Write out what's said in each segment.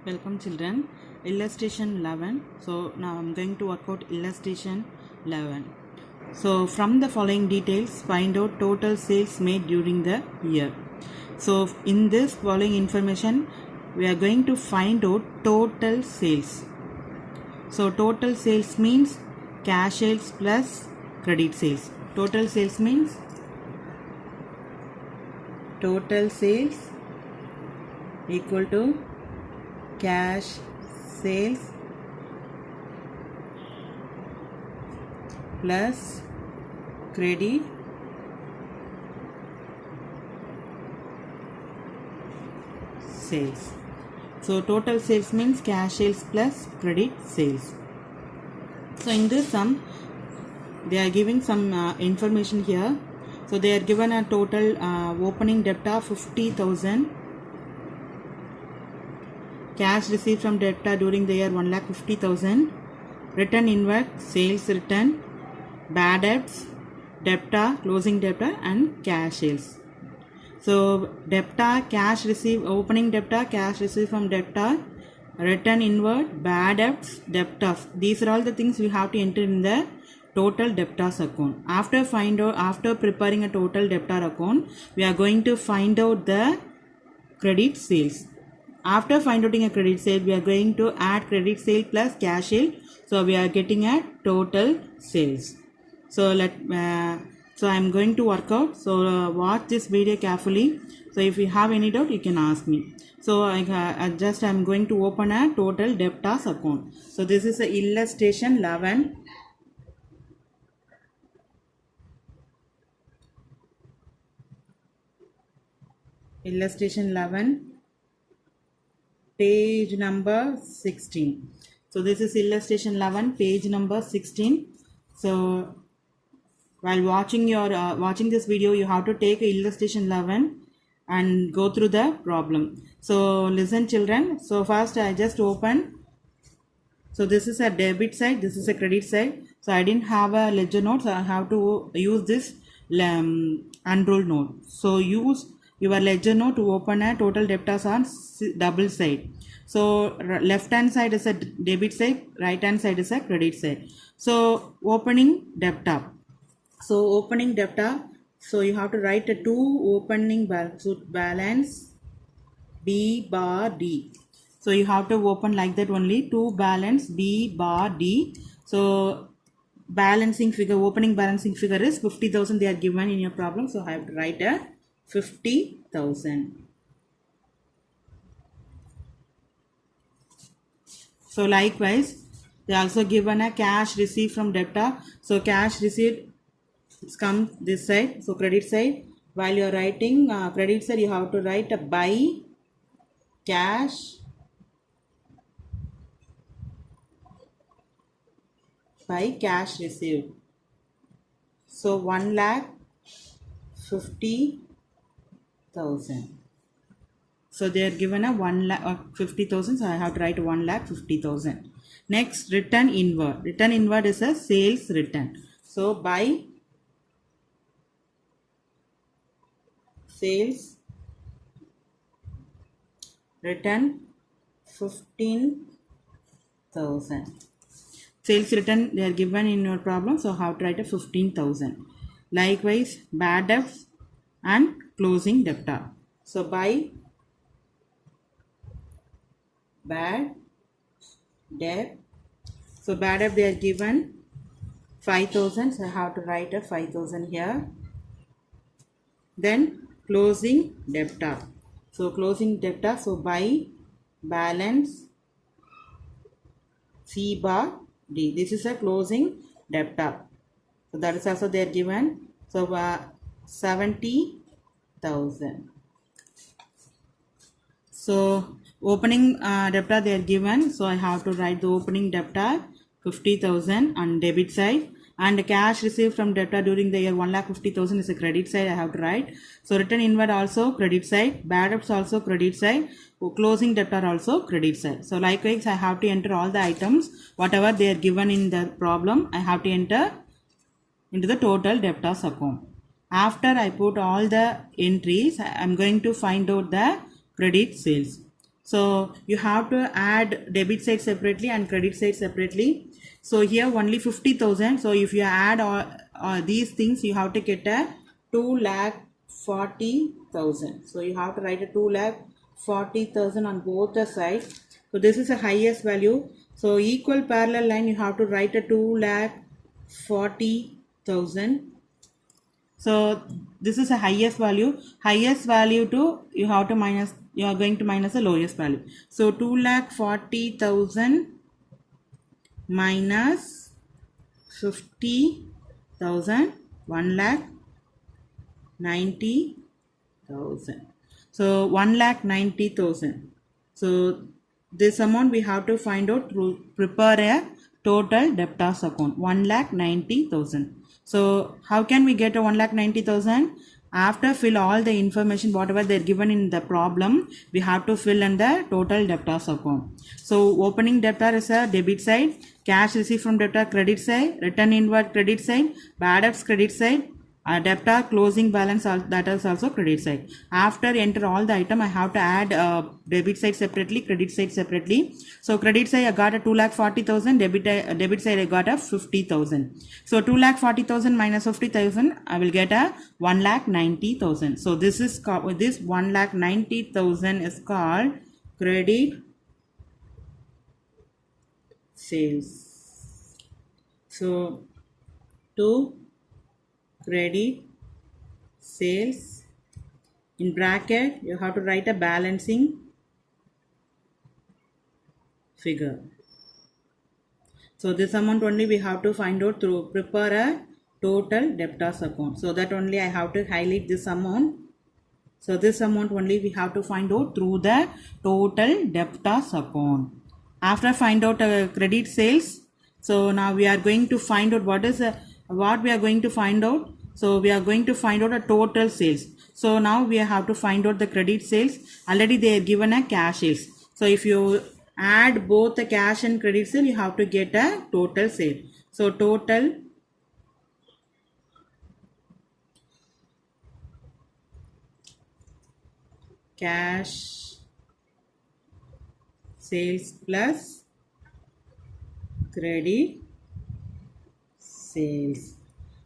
Welcome children. Illustration 11. So now I'm going to work out illustration 11. So from the following details find out total sales made during the year. So in this following information we are going to find out total sales. So total sales means cash sales plus credit sales. Total sales means total sales equal to cash sales plus credit sales. So total sales means cash sales plus credit sales. So in this sum they are giving some information here. So they are given a total opening debt of 50,000, cash received from debtor during the year 1,50,000, return inward, sales return, bad debts, debtor, closing debtor and cash sales. So debtor, cash received, opening debtor, cash received from debtor, return inward, bad debts, debtors. These are all the things we have to enter in the total debtors account. After preparing a total debtor account, we are going to find out the credit sales. After finding out a credit sale, we are going to add credit sale plus cash sale. So we are getting a total sales. So I am going to work out. So watch this video carefully. So if you have any doubt, you can ask me. So I am going to open a total debtors account. So this is a illustration 11. Illustration 11. Page number 16. So this is illustration 11, page number 16. So while watching this video, you have to take illustration 11 and go through the problem. So listen children. So first I just open. So this is a debit side, this is a credit side. So I didn't have a ledger note, so I have to use this unrolled note. So use your ledger note to open a total debtors on double side. So left hand side is a debit side, right hand side is a credit side. So opening debtor. So opening debtor, so you have to write a two opening balance B bar D. So you have to open like that only, two balance B bar D. So balancing figure, opening balancing figure is 50,000 they are given in your problem. So I have to write a 50,000. So likewise, they also given a cash received from debtor. So cash received, it's come this side, so credit side. While you are writing credit side, you have to write a by cash received. So 1,50,000. So they are given a 1,50,000. So I have to write 1,50,000. Next, return inward. Return inward is a sales return. So by sales return 15,000. Sales return they are given in your problem. So how to write a 15,000. Likewise, bad debts and closing debtor. So by bad debt. So bad debt they are given 5,000. So I have to write a 5,000 here. Then closing debtor. So closing debtor. So by balance C bar D. This is a closing debtor. So that is also they are given. So 70,000. So opening debtor they are given. So I have to write the opening debtor 50,000 on debit side. And cash received from debtor during the year 1,50,000 is a credit side. I have to write. So return inward also credit side. Bad debts also credit side. Closing debtor also credit side. So likewise, I have to enter all the items whatever they are given in the problem. I have to enter into the total debtors account. After I put all the entries, I am going to find out the credit sales. So you have to add debit side separately and credit side separately. So here only 50,000. So if you add all these things, you have to get a 2,40,000. So you have to write a 2,40,000 on both the sides. So this is the highest value. So equal parallel line, you have to write a 2,40,000. So this is a highest value. Highest value to you have to minus. You are going to minus the lowest value. So 2,40,000 minus 50,000, 1,90,000. So 1,90,000. So this amount we have to find out through prepare a total debtors account 1,90,000. So how can we get a 1,90,000? After fill all the information whatever they're given in the problem, we have to fill in the total debtors account. So opening debtor is a debit side, cash received from debtor credit side, return inward credit side, bad debts credit side, debtor closing balance that is also credit side. After enter all the item, I have to add debit side separately, credit side separately. So credit side I got a 2,40,000, debit side I got a 50,000. So 2,40,000 minus 50,000, I will get a 1,90,000. So this is this 1,90,000 is called credit sales. So to credit sales, in bracket you have to write a balancing figure. So this amount only we have to find out through prepare a total debtors account. So that only I have to highlight this amount. So this amount only we have to find out through the total debtors account. After find out credit sales, so now we are going to find out what we are going to find out. So we are going to find out a total sales. So now we have to find out the credit sales. Already they are given a cash sales. So if you add both the cash and credit sale, you have to get a total sale. So total cash sales plus credit sales.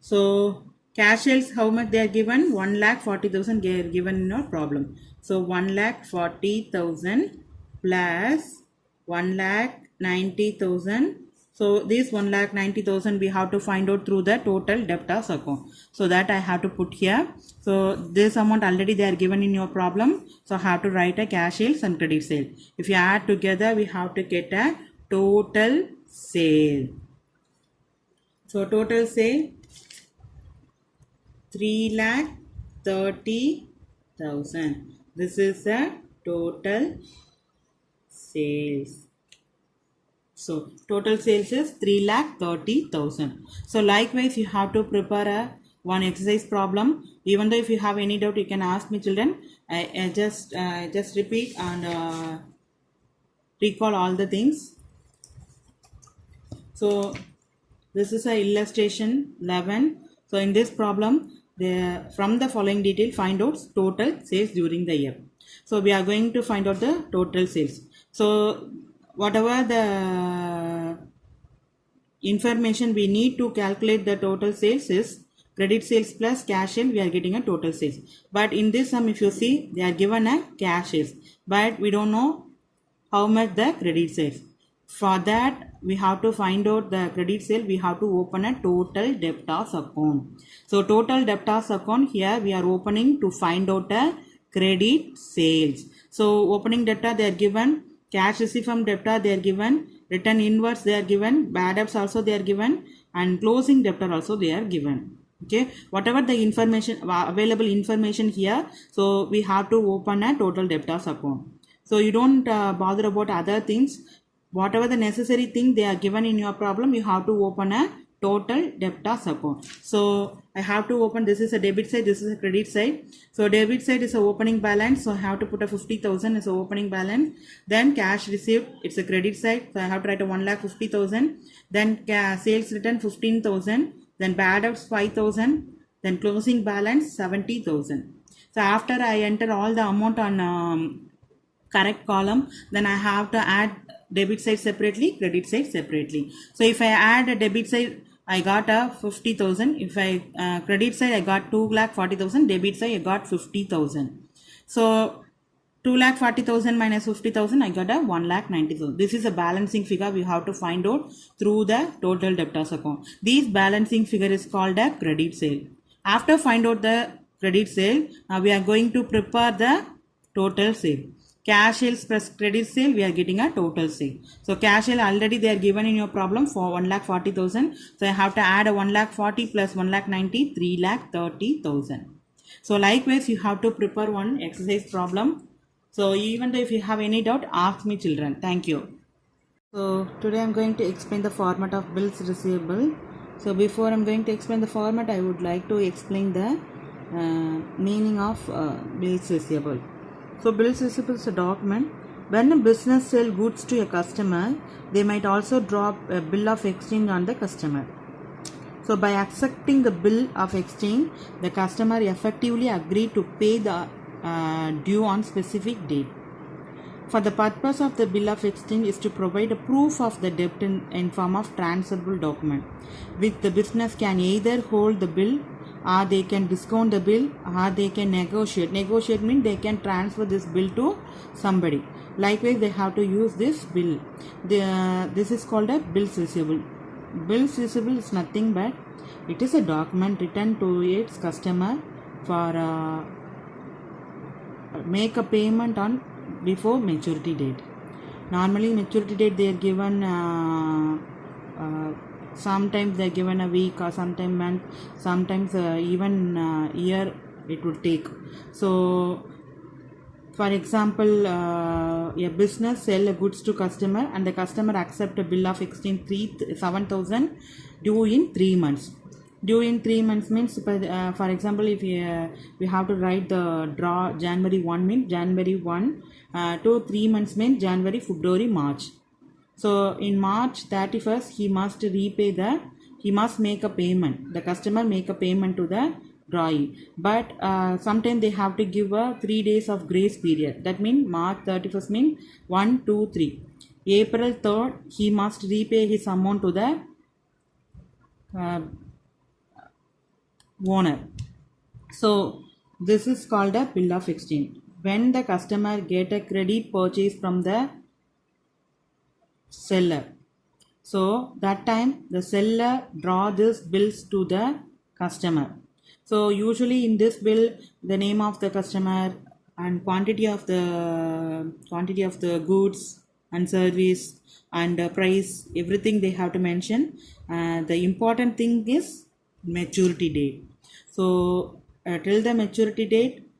So cash sales, how much they are given? 1,40,000 they are given in our problem. So 1,40,000 plus 1,90,000. So this 1,90,000 we have to find out through the total debtors account. So that I have to put here. So this amount already they are given in your problem. So I have to write a cash sales and credit sale. If you add together, we have to get a total sale. So total sale 3,30,000. This is the total sales. So total sales is 3,30,000. So likewise you have to prepare one exercise problem. Even though if you have any doubt, you can ask me, children. I just repeat and recall all the things. So this is a illustration 11. So in this problem, from the following detail, find out total sales during the year. So we are going to find out the total sales. So whatever the information we need to calculate the total sales is credit sales plus cash sale, we are getting a total sales. But in this sum, if you see, they are given a cash sales, but we don't know how much the credit sales. For that, we have to find out the credit sale. We have to open a total debtors account. So total debtors account, here we are opening to find out a credit sales. So opening debtor they are given, cash received from debtor they are given, return inwards they are given, bad debts also they are given, and closing debtor also they are given. Okay, whatever the information available information here, so we have to open a total debtors account. So you don't bother about other things. Whatever the necessary thing they are given in your problem, you have to open a total debtors account. So I have to open, this is a debit side, this is a credit side. So debit side is a opening balance, so I have to put a 50,000 as a opening balance. Then cash received, it's a credit side, so I have to write a 1,50,000. Then sales return 15,000. Then bad debts 5,000. Then closing balance 70,000. So after I enter all the amount on correct column, then I have to add debit side separately, credit side separately. So if I add a debit side, I got a 50,000. If I credit side, I got 2,40,000. Debit side, I got 50,000. So 2,40,000 minus 50,000, I got a 1,90,000. This is a balancing figure we have to find out through the total debtors account. This balancing figure is called a credit sale. After find out the credit sale, now we are going to prepare the total sale. Cash sales plus credit sale, we are getting a total sale. So cash sale already they are given in your problem for 1,40,000. So I have to add a 1,40,000 plus 1,90,000, 3,30,000. So likewise, you have to prepare one exercise problem. So even though if you have any doubt, ask me children. Thank you. So today I am going to explain the format of bills receivable. So before I am going to explain the format, I would like to explain the meaning of bills receivable. So bills receivable is a document. When a business sells goods to a customer, they might also drop a bill of exchange on the customer. So by accepting the bill of exchange, the customer effectively agreed to pay the due on specific date. For the purpose of the bill of exchange is to provide a proof of the debt in form of transferable document, which the business can either hold the bill or they can discount the bill or they can negotiate. Negotiate means they can transfer this bill to somebody. Likewise, they have to use this bill. This is called a bills receivable. Bills receivable is nothing but it is a document written to its customer for make a payment on before maturity date. Normally maturity date they are given sometimes they are given a week or sometimes month, sometimes even year it would take. So for example, a business sell goods to customer and the customer accept a bill of exchange 7,000 due in 3 months. Due in 3 months means, for example, if we have to write the draw January 1 means January 1 to 3 months means January, February, March. So in March 31st, he must make a payment. The customer make a payment to the drawee. But sometimes they have to give a 3 days of grace period. That means March 31st means 1, 2, 3. April 3rd, he must repay his amount to the owner. So this is called a bill of exchange. When the customer get a credit purchase from the seller, so that time the seller draw this bills to the customer. So usually in this bill, the name of the customer and quantity of the goods and service and price, everything they have to mention. The important thing is maturity date. So till the maturity date,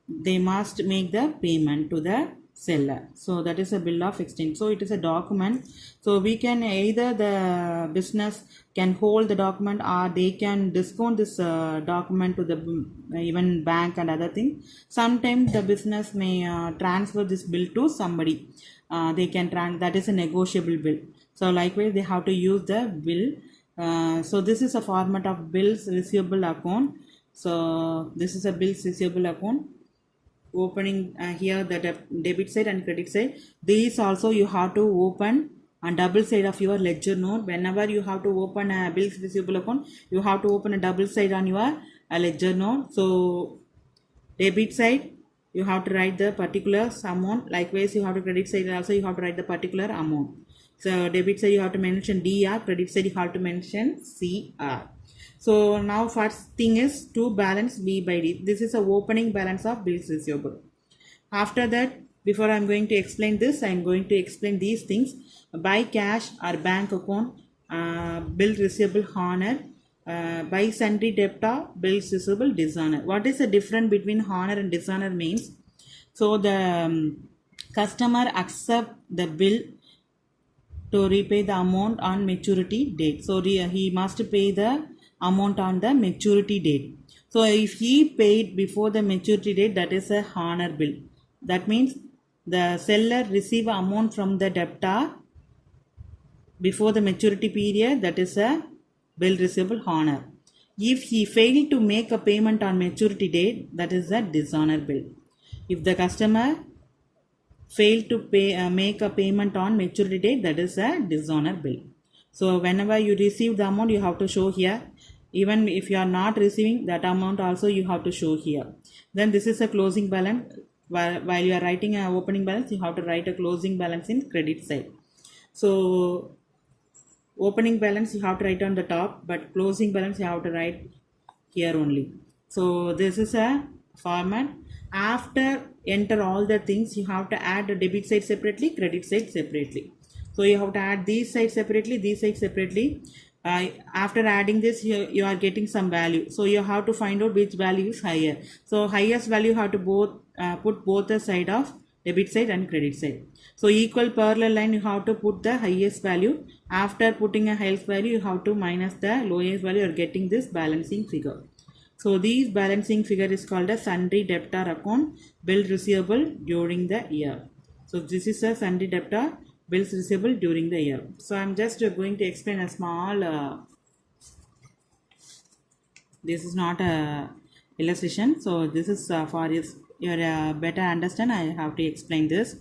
they must make the payment to the seller. So that is a bill of exchange. So it is a document. So we can either the business can hold the document or they can discount this document to the even bank and other thing. Sometimes the business may transfer this bill to somebody. They can that is a negotiable bill. So likewise they have to use the bill. So this is a format of bills receivable account. So this is a bills receivable account. Opening here the debit side and credit side. These also you have to open on double side of your ledger note. Whenever you have to open a bills receivable account, you have to open a double side on your ledger note. So debit side you have to write the particular amount. Likewise you have to credit side also you have to write the particular amount. So debit side you have to mention DR, credit side you have to mention CR. So now first thing is to balance B by D. This is a opening balance of bills receivable. After that, before I am going to explain this, I am going to explain these things. By cash or bank account, bill receivable honor, by sundry debtor, bills receivable dishonor. What is the difference between honor and dishonor means? So the customer accept the bill to repay the amount on maturity date. So he must pay the amount on the maturity date. So if he paid before the maturity date, that is a honor bill. That means the seller receive amount from the debtor before the maturity period, that is a bill receivable honor. If he failed to make a payment on maturity date, that is a dishonor bill. If the customer fail to pay make a payment on maturity date, that is a dishonor bill. So whenever you receive the amount, you have to show here. Even if you are not receiving that amount also, you have to show here. Then this is a closing balance. While you are writing a opening balance, you have to write a closing balance in credit side. So opening balance you have to write on the top, but closing balance you have to write here only. So this is a format. After enter all the things, you have to add the debit side separately, credit side separately. So you have to add these sides separately, these sides separately. After adding this, you are getting some value. So you have to find out which value is higher. So highest value you have to put both the side of debit side and credit side. So equal parallel line, you have to put the highest value. After putting a highest value, you have to minus the lowest value. You are getting this balancing figure. So these balancing figure is called a sundry debtor account, bill receivable during the year. So this is a sundry debtor, bills receivable during the year. So I'm just going to explain a small, this is not a illustration. So this is for your better understand, I have to explain this.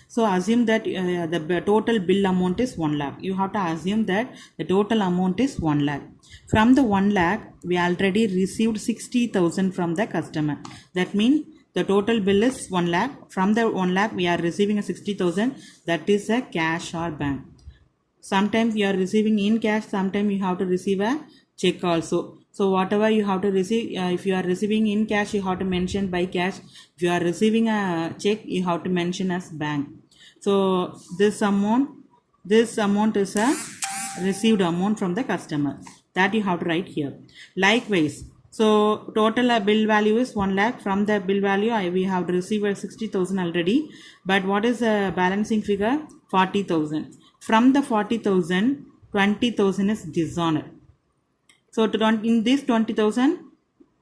So assume that the total bill amount is 1 lakh. You have to assume that the total amount is 1 lakh. From the 1 lakh, we already received 60,000 from the customer. That means the total bill is 1 lakh. From the 1 lakh, we are receiving a 60,000. That is a cash or bank. Sometimes you are receiving in cash, sometimes you have to receive a check also. So whatever you have to receive, if you are receiving in cash, you have to mention by cash. If you are receiving a check, you have to mention as bank. So this amount is a received amount from the customer, that you have to write here. Likewise, so total bill value is 1 lakh. From the bill value, we have received 60,000 already. But what is the balancing figure? 40,000. From the 40,000, 20,000 is dishonor. So in this 20,000,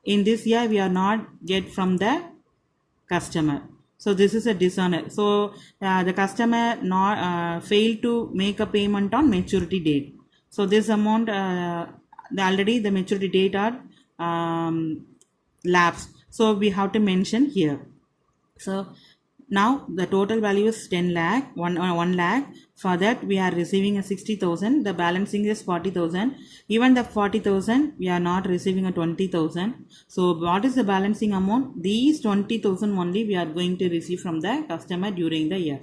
in this year we are not get from the customer. So this is a dishonor. So the customer not failed to make a payment on maturity date. So this amount already the maturity date are lapsed. So we have to mention here. So now the total value is 10 lakh, 1 lakh. For that we are receiving a 60,000. The balancing is 40,000. Even the 40,000 we are not receiving a 20,000. So what is the balancing amount? These 20,000 only we are going to receive from the customer during the year.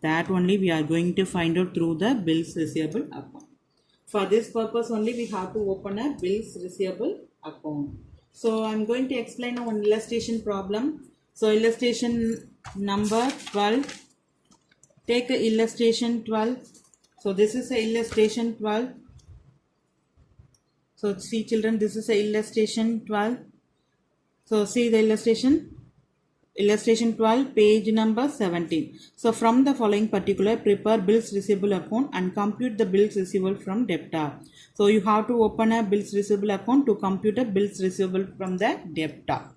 That only we are going to find out through the bills receivable account. For this purpose only we have to open a bills receivable account. So I'm going to explain one illustration problem. So illustration number 12. Take a illustration 12. So this is a illustration 12. So see children, this is a illustration 12. So see the illustration. Illustration 12, page number 17. So from the following particular, prepare bills receivable account and compute the bills receivable from debtor. So you have to open a bills receivable account to compute a bills receivable from the debtor.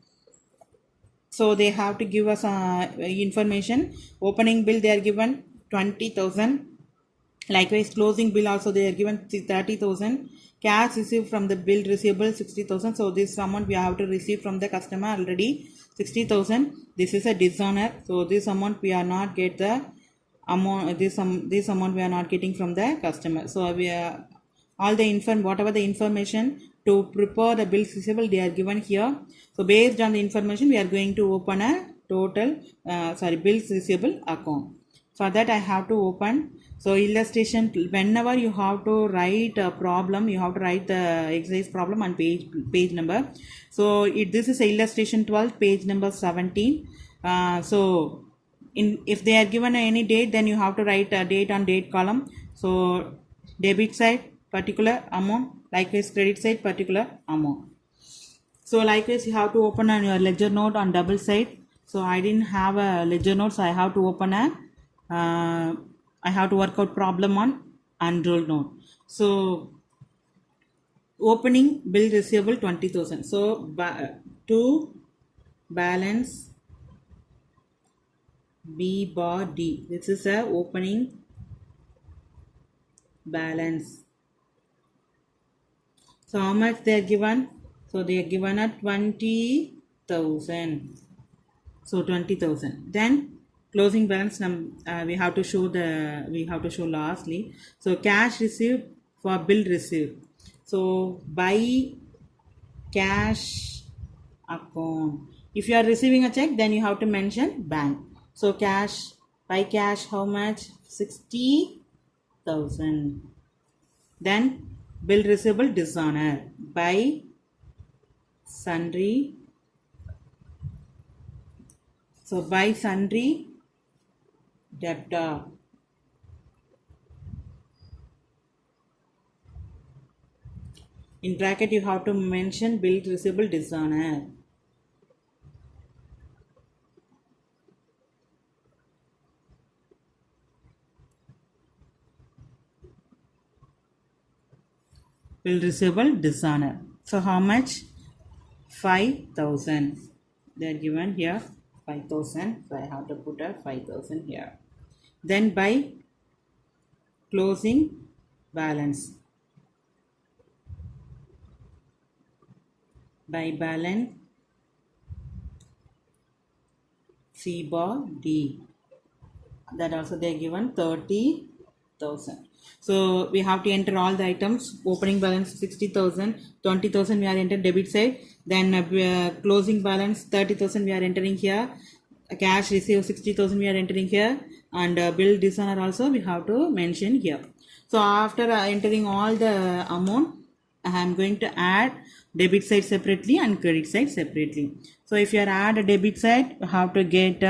So they have to give us information. Opening bill they are given 20,000. Likewise closing bill also they are given 30,000. Cash received from the bill receivable 60,000. So this amount we have to receive from the customer already 60,000. This is a dishonor. So this amount we are not get the amount. This amount we are not getting from the customer. So we are all the whatever the information to prepare the bills receivable they are given here. So based on the information we are going to open a total bills receivable account. For that I have to open. So illustration, whenever you have to write a problem, you have to write the exercise problem on page number. So this is illustration 12, page number 17. So if they are given any date, then you have to write a date on date column. So debit side particular amount, likewise credit side particular amount. So likewise you have to open on your ledger note on double side. So I didn't have a ledger note, so I have to open I have to work out problem on unrolled note. So opening bill receivable 20,000. So to balance B bar D. This is a opening balance. So how much they are given? So they are given at 20,000. So 20,000. Then closing balance we have to show lastly. So cash received for bill received. So by cash account, if you are receiving a check, then you have to mention bank. So cash, by cash, how much? 60,000. Then bill receivable dishonor, by sundry. So by sundry debtor. In bracket you have to mention bill receivable dishonor. Bill receivable dishonor. So how much? 5,000. They are given here 5,000. So I have to put a 5,000 here. Then by closing balance. By balance C bar D. That also they are given 30,000. So we have to enter all the items. Opening balance 60,000, 20,000 we are entering debit side. Then closing balance 30,000 we are entering here. Cash received 60,000 we are entering here, and bill dishonor also we have to mention here. So after entering all the amount, I am going to add debit side separately and credit side separately. So if you are add a debit side, you have to get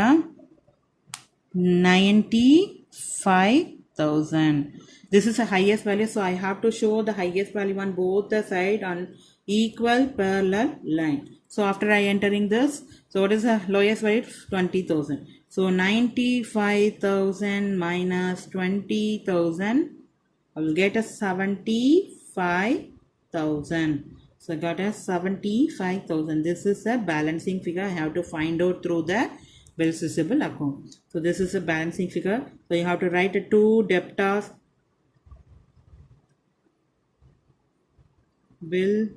95,000. This is the highest value, so I have to show the highest value on both the side on equal parallel line. So after I entering this, so what is the lowest value? 20,000. So 95,000 minus 20,000, I will get a 75,000. So I got a 75,000. This is a balancing figure I have to find out through the bills receivable account. So this is a balancing figure. So you have to write a two debtors bill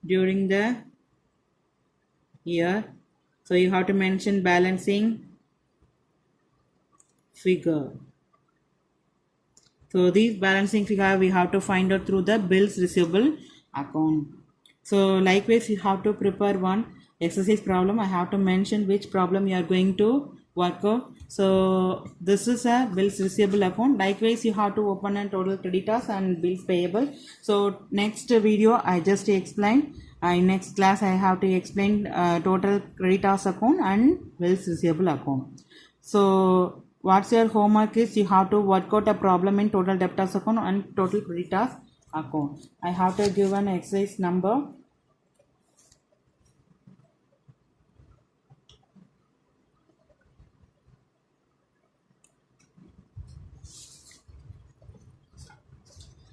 during the year. So you have to mention balancing figure. So these balancing figure we have to find out through the bills receivable account. So likewise you have to prepare one exercise problem. I have to mention which problem you are going to work out. So this is a bills receivable account. Likewise you have to open a total creditors and bills payable. So next video I just explained. In next class I have to explain total creditors account and bills receivable account. So what's your homework is you have to work out a problem in total debtors account and total creditors account. I have to give an exercise number.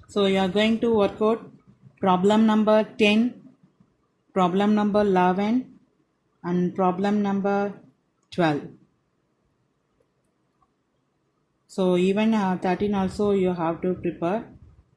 So you are going to work out problem number 10, problem number 11 and problem number 12. So even 13 also you have to prepare.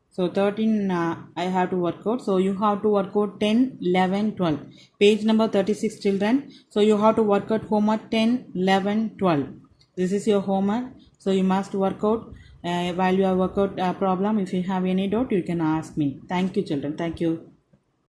So 13 I have to work out. So you have to work out 10, 11, 12. Page number 36 children. So you have to work out homework 10, 11, 12. This is your homework. So you must work out while you are work out a problem. If you have any doubt you can ask me. Thank you children. Thank you.